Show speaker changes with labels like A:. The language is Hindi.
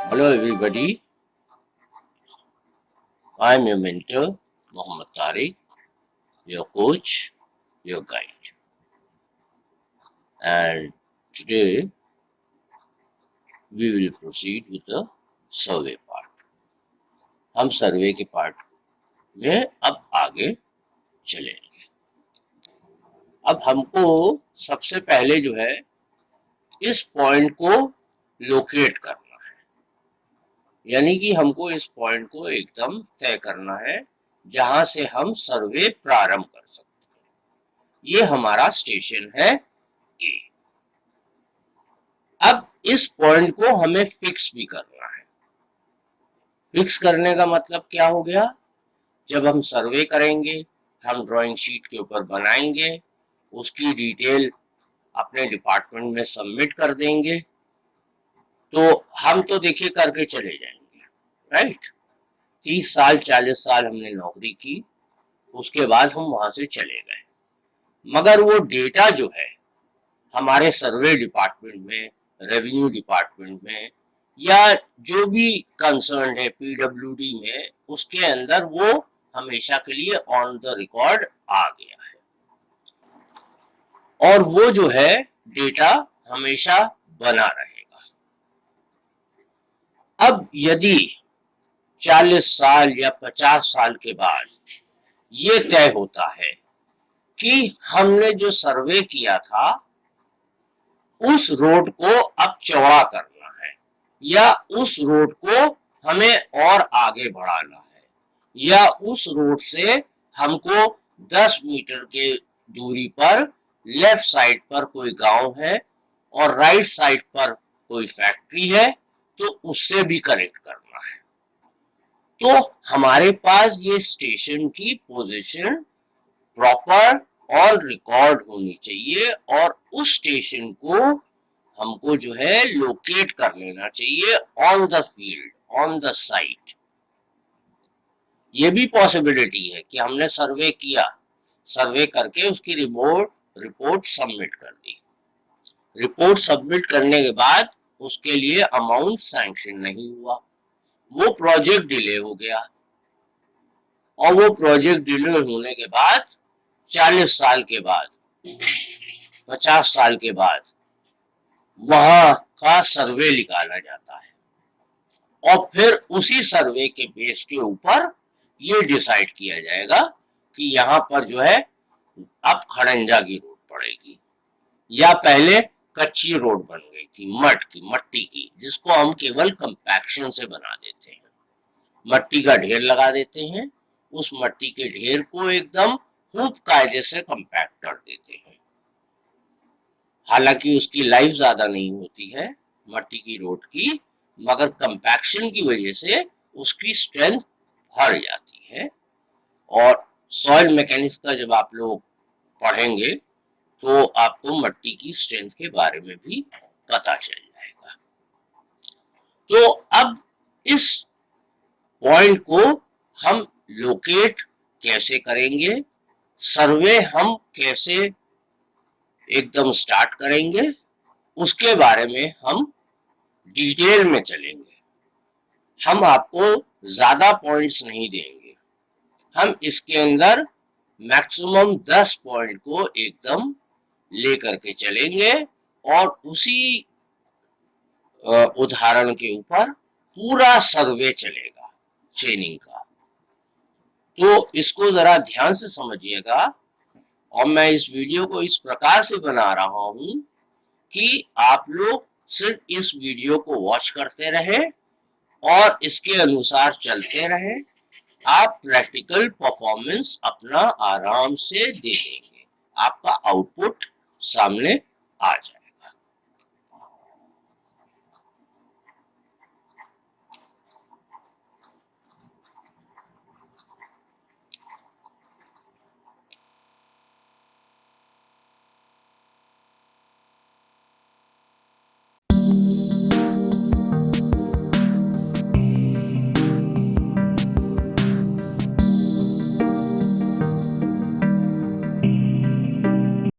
A: Hello everybody, I'm your mentor, Mohammed Tariq, your coach, your guide. And today we will proceed with the survey part. हम सर्वे के पार्ट में अब आगे चलेंगे। अब हमको सबसे पहले जो है इस पॉइंट को लोकेट करना है, यानी कि हमको इस पॉइंट को एकदम तय करना है जहां से हम सर्वे प्रारंभ कर सकते हैं। ये हमारा स्टेशन है ए। अब इस पॉइंट को हमें फिक्स भी करना है। फिक्स करने का मतलब क्या हो गया? जब हम सर्वे करेंगे, हम ड्राइंग शीट के ऊपर बनाएंगे, उसकी डिटेल अपने डिपार्टमेंट में सबमिट कर देंगे, तो हम तो देखिए करके चले जाएंगे, राइट। 30 साल 40 साल हमने नौकरी की, उसके बाद हम वहां से चले गए, मगर वो डेटा जो है हमारे सर्वे डिपार्टमेंट में, रेवेन्यू डिपार्टमेंट में, या जो भी कंसर्न है पीडब्ल्यूडी में, उसके अंदर वो हमेशा के लिए ऑन द रिकॉर्ड आ गया है, और वो जो है डेटा हमेशा बना रहेगा। अब यदि 40 साल या 50 साल के बाद ये तय होता है कि हमने जो सर्वे किया था उस रोड को अब चौड़ा करना है, या उस रोड को हमें और आगे बढ़ाना है, या उस रोड से हमको 10 मीटर के दूरी पर लेफ्ट साइड पर कोई गांव है और राइट साइड पर कोई फैक्ट्री है, तो उससे भी कनेक्ट करना है। तो हमारे पास ये स्टेशन की पोजीशन प्रॉपर ऑन रिकॉर्ड होनी चाहिए, और उस स्टेशन को हमको जो है लोकेट कर लेना चाहिए on the field, on the site. ये भी पॉसिबिलिटी है कि हमने सर्वे किया, सर्वे करके उसकी रिपोर्ट सबमिट कर दी, रिपोर्ट सबमिट करने के बाद उसके लिए अमाउंट सैंक्शन नहीं हुआ, वो प्रोजेक्ट डिले हो गया, और वो प्रोजेक्ट डिले होने के बाद 40 साल के बाद, 50 साल के बाद वहां का सर्वे निकाला जाता है, और फिर उसी सर्वे के बेस के ऊपर ये डिसाइड किया जाएगा कि यहाँ पर जो है अब खड़ंजा की रोड पड़ेगी, या पहले कच्ची रोड बन गई थी मट्टी की, जिसको हम केवल कंपैक्शन से बना देते हैं, मट्टी का ढेर लगा देते हैं, उस मट्टी के ढेर को एकदम खूब कायदे से कंपैक्ट कर देते हैं। हालांकि उसकी लाइफ ज्यादा नहीं होती है मट्टी की रोड की, मगर कंपैक्शन की वजह से उसकी स्ट्रेंथ बढ़ जाती है। और सॉइल मैकेनिक्स का जब आप लोग पढ़ेंगे तो आपको मट्टी की स्ट्रेंथ के बारे में भी पता चल जाएगा। तो अब इस पॉइंट को हम लोकेट कैसे करेंगे, सर्वे हम कैसे एकदम स्टार्ट करेंगे, उसके बारे में हम डिटेल में चलेंगे। हम आपको ज्यादा पॉइंट्स नहीं देंगे, हम इसके अंदर मैक्सिमम 10 पॉइंट को एकदम लेकर के चलेंगे, और उसी उदाहरण के ऊपर पूरा सर्वे चलेगा चेनिंग का। तो इसको जरा ध्यान से समझिएगा, और मैं इस वीडियो को इस प्रकार से बना रहा हूं कि आप लोग सिर्फ इस वीडियो को वॉच करते रहे और इसके अनुसार चलते रहे, आप प्रैक्टिकल परफॉर्मेंस अपना आराम से दे देंगे, आपका आउटपुट सामने आ जाए।